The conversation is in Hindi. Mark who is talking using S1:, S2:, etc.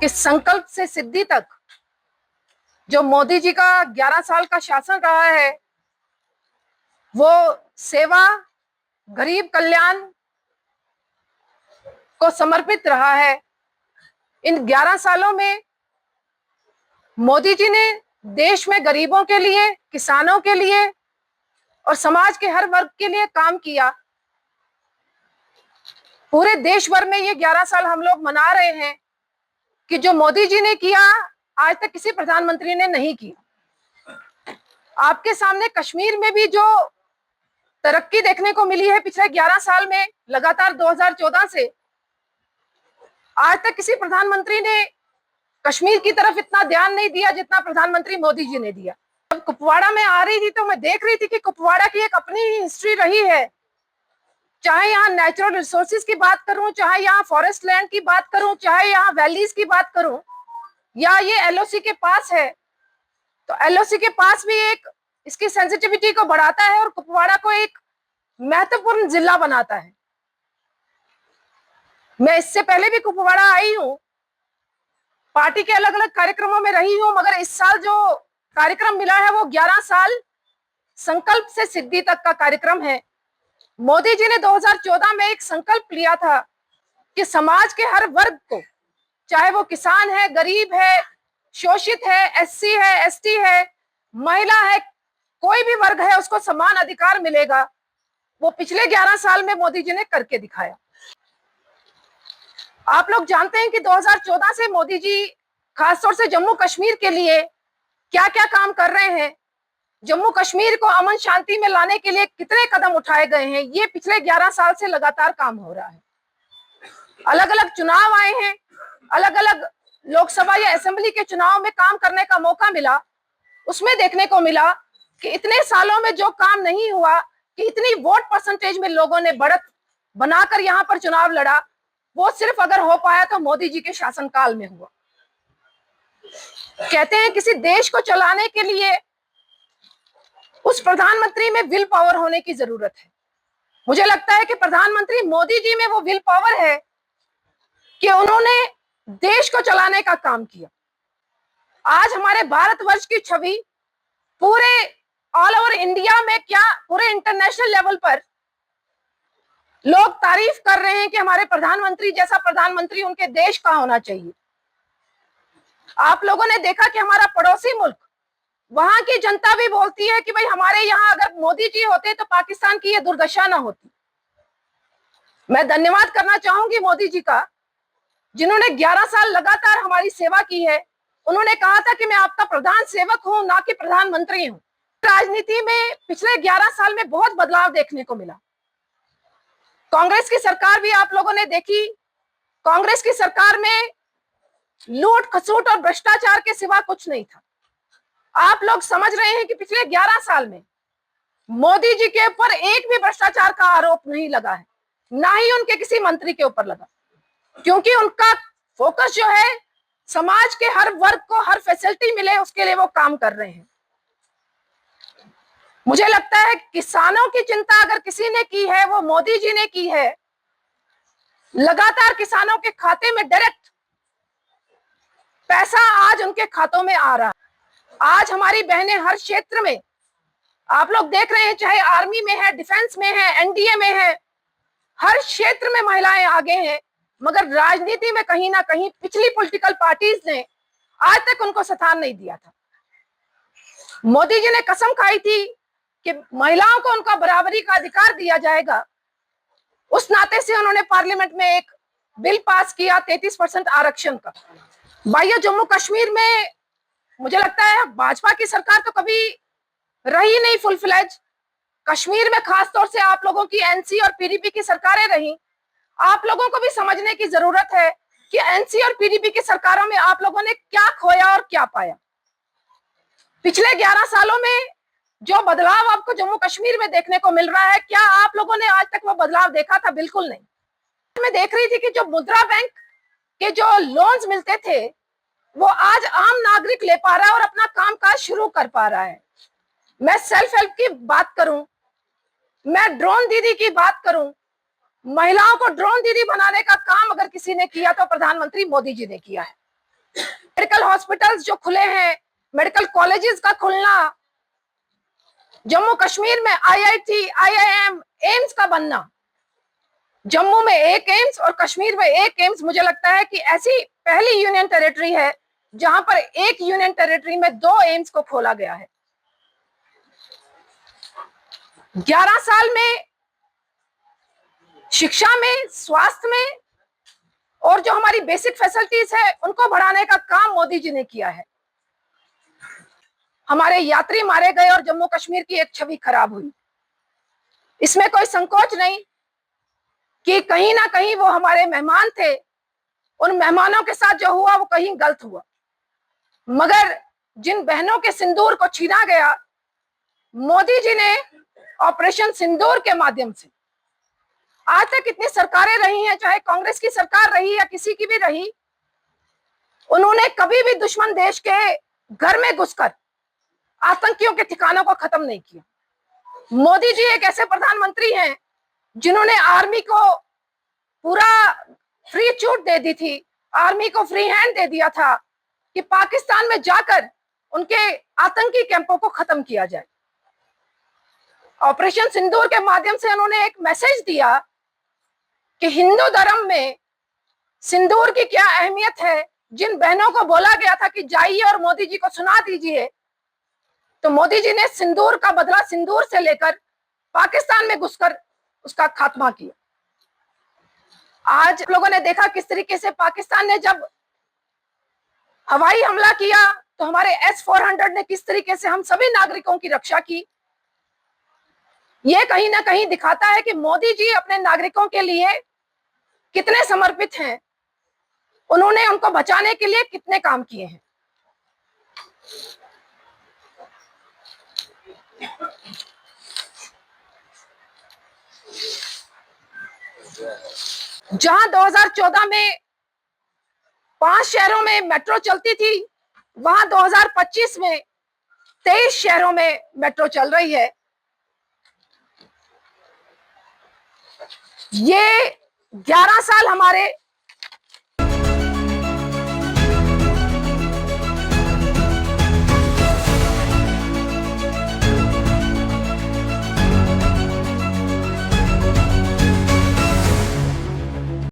S1: कि संकल्प से सिद्धि तक जो मोदी जी का 11 साल का शासन रहा है, वो सेवा, गरीब कल्याण को समर्पित रहा है। इन 11 सालों में मोदी जी ने देश में गरीबों के लिए, किसानों के लिए और समाज के हर वर्ग के लिए काम किया। पूरे देश भर में ये 11 साल हम लोग मना रहे हैं कि जो मोदी जी ने किया आज तक किसी प्रधानमंत्री ने नहीं किया। आपके सामने कश्मीर में भी जो तरक्की देखने को मिली है पिछले 11 साल में, लगातार 2014 से आज तक किसी प्रधानमंत्री ने कश्मीर की तरफ इतना ध्यान नहीं दिया जितना प्रधानमंत्री मोदी जी ने दिया। जब कुपवाड़ा में आ रही थी तो मैं देख रही थी कि कुपवाड़ा की एक अपनी हिस्ट्री रही है। चाहे यहाँ नेचुरल रिसोर्सेज की बात करूं, चाहे यहाँ फॉरेस्ट लैंड की बात करूं, चाहे यहाँ वैलीज की बात करूं, या ये एलओसी के पास है, तो एलओसी के पास भी एक इसकी सेंसिटिविटी को बढ़ाता है और कुपवाड़ा को एक महत्वपूर्ण जिला बनाता है। मैं इससे पहले भी कुपवाड़ा आई हूं, पार्टी के अलग अलग कार्यक्रमों में रही हूं, मगर इस साल जो कार्यक्रम मिला है वो 11 साल संकल्प से सिद्धि तक का कार्यक्रम है। मोदी जी ने 2014 में एक संकल्प लिया था कि समाज के हर वर्ग को, चाहे वो किसान है, गरीब है, शोषित है, एससी है, एसटी है, महिला है, कोई भी वर्ग है, उसको समान अधिकार मिलेगा। वो पिछले 11 साल में मोदी जी ने करके दिखाया। आप लोग जानते हैं कि 2014 से मोदी जी खासतौर से जम्मू कश्मीर के लिए क्या क्या काम कर रहे हैं, जम्मू कश्मीर को अमन शांति में लाने के लिए कितने कदम उठाए गए हैं, ये पिछले 11 साल से लगातार काम हो रहा है। अलग अलग चुनाव आए हैं, अलग अलग लोकसभा या असेंबली के चुनाव में काम करने का मौका मिला। उसमें देखने को मिला कि इतने सालों में जो काम नहीं हुआ, कि इतनी वोट परसेंटेज में लोगों ने बढ़त बनाकर यहाँ पर चुनाव लड़ा, वो सिर्फ अगर हो पाया तो मोदी जी के शासनकाल में हुआ। कहते हैं किसी देश को चलाने के लिए उस प्रधानमंत्री में विल पावर होने की जरूरत है। मुझे लगता है कि प्रधानमंत्री मोदी जी में वो विल पावर है कि उन्होंने देश को चलाने का काम किया। आज हमारे भारतवर्ष की छवि पूरे ऑल ओवर इंडिया में, क्या पूरे इंटरनेशनल लेवल पर लोग तारीफ कर रहे हैं कि हमारे प्रधानमंत्री जैसा प्रधानमंत्री उनके देश का होना चाहिए। आप लोगों ने देखा कि हमारा पड़ोसी मुल्क, वहां की जनता भी बोलती है कि भाई हमारे यहाँ अगर मोदी जी होते तो पाकिस्तान की ये दुर्दशा ना होती। मैं धन्यवाद करना चाहूंगी मोदी जी का, जिन्होंने 11 साल लगातार हमारी सेवा की है। उन्होंने कहा था कि मैं आपका प्रधान सेवक हूं, ना कि प्रधानमंत्री हूं। राजनीति में पिछले 11 साल में बहुत बदलाव देखने को मिला। कांग्रेस की सरकार भी आप लोगों ने देखी। कांग्रेस की सरकार में लूट खसूट और भ्रष्टाचार के सिवा कुछ नहीं था। आप लोग समझ रहे हैं कि पिछले 11 साल में मोदी जी के ऊपर एक भी भ्रष्टाचार का आरोप नहीं लगा है, ना ही उनके किसी मंत्री के ऊपर लगा, क्योंकि उनका फोकस जो है समाज के हर वर्ग को हर फैसिलिटी मिले, उसके लिए वो काम कर रहे हैं। मुझे लगता है किसानों की चिंता अगर किसी ने की है वो मोदी जी ने की है। लगातार किसानों के खाते में डायरेक्ट पैसा आज उनके खातों में आ रहा है। आज हमारी बहनें हर क्षेत्र में, आप लोग देख रहे हैं, चाहे आर्मी में है, डिफेंस में है, एनडीए में है, हर क्षेत्र में महिलाएं आगे हैं। मगर राजनीति में कहीं ना कहीं पिछली पॉलिटिकल पार्टीज ने आज तक उनको स्थान नहीं दिया था। मोदी जी ने कसम खाई थी कि महिलाओं को उनका बराबरी का अधिकार दिया जाएगा। उस नाते से उन्होंने पार्लियामेंट में एक बिल पास किया 33% आरक्षण का। भाइयों, जम्मू कश्मीर में मुझे लगता है भाजपा की सरकार तो कभी रही नहीं फुल फ्लेज। कश्मीर में खासतौर से आप लोगों की एनसी और पीडीपी की सरकारें रही। आप लोगों को भी समझने की जरूरत है कि एनसी और पीडीपी की सरकारों में आप लोगों ने क्या खोया और क्या पाया। पिछले 11 सालों में जो बदलाव आपको जम्मू कश्मीर में देखने को मिल रहा है, क्या आप लोगों ने आज तक वो बदलाव देखा था? बिल्कुल नहीं। मैं देख रही थी कि जो मुद्रा बैंक के जो लोन्स मिलते थे वो आज आम नागरिक ले पा रहा है और अपना कामकाज शुरू कर पा रहा है। मैं सेल्फ हेल्प की बात करूं, मैं ड्रोन दीदी की बात करूं, महिलाओं को ड्रोन दीदी बनाने का काम अगर किसी ने किया तो प्रधानमंत्री मोदी जी ने किया है। मेडिकल हॉस्पिटल्स जो खुले हैं, मेडिकल कॉलेजेस का खुलना, जम्मू कश्मीर में आईआईटी, आईआईएम, एम्स का बनना, जम्मू में एक एम्स और कश्मीर में एक एम्स, मुझे लगता है कि ऐसी पहली यूनियन टेरिटरी है जहां पर एक यूनियन टेरिटरी में 2 एम्स को खोला गया है। 11 साल में शिक्षा में, स्वास्थ्य में और जो हमारी बेसिक फैसिलिटीज है उनको बढ़ाने का काम मोदी जी ने किया है। हमारे यात्री मारे गए और जम्मू कश्मीर की एक छवि खराब हुई, इसमें कोई संकोच नहीं कि कहीं ना कहीं वो हमारे मेहमान थे, उन मेहमानों के साथ जो हुआ वो कहीं गलत हुआ, मगर जिन बहनों के सिंदूर को छीना गया, मोदी जी ने ऑपरेशन सिंदूर के माध्यम से, आज तक कितनी सरकारें रही हैं, चाहे कांग्रेस की सरकार रही या किसी की भी रही, उन्होंने कभी भी दुश्मन देश के घर में घुसकर आतंकियों के ठिकानों को खत्म नहीं किया। मोदी जी एक ऐसे प्रधानमंत्री हैं जिन्होंने आर्मी को पूरा फ्री छूट दे दी थी, आर्मी को फ्री हैंड दे दिया था कि पाकिस्तान में जाकर उनके आतंकी कैंपों को खत्म किया जाए। ऑपरेशन सिंदूर के माध्यम से उन्होंने एक मैसेज दिया कि हिंदू धर्म में सिंदूर की क्या अहमियत है। जिन बहनों को बोला गया था कि जाइए और मोदी जी को सुना दीजिए, तो मोदी जी ने सिंदूर का बदला सिंदूर से लेकर पाकिस्तान में घुसकर उसका खात्मा किया। आज लोगों ने देखा किस तरीके से पाकिस्तान ने जब हवाई हमला किया तो हमारे S-400 ने किस तरीके से हम सभी नागरिकों की रक्षा की। यह कहीं ना कहीं दिखाता है कि मोदी जी अपने नागरिकों के लिए कितने समर्पित हैं, उन्होंने उनको बचाने के लिए कितने काम किए हैं। जहां 2014 में 5 शहरों में मेट्रो चलती थी, वहां 2025 में 23 शहरों में मेट्रो चल रही है। ये 11 साल हमारे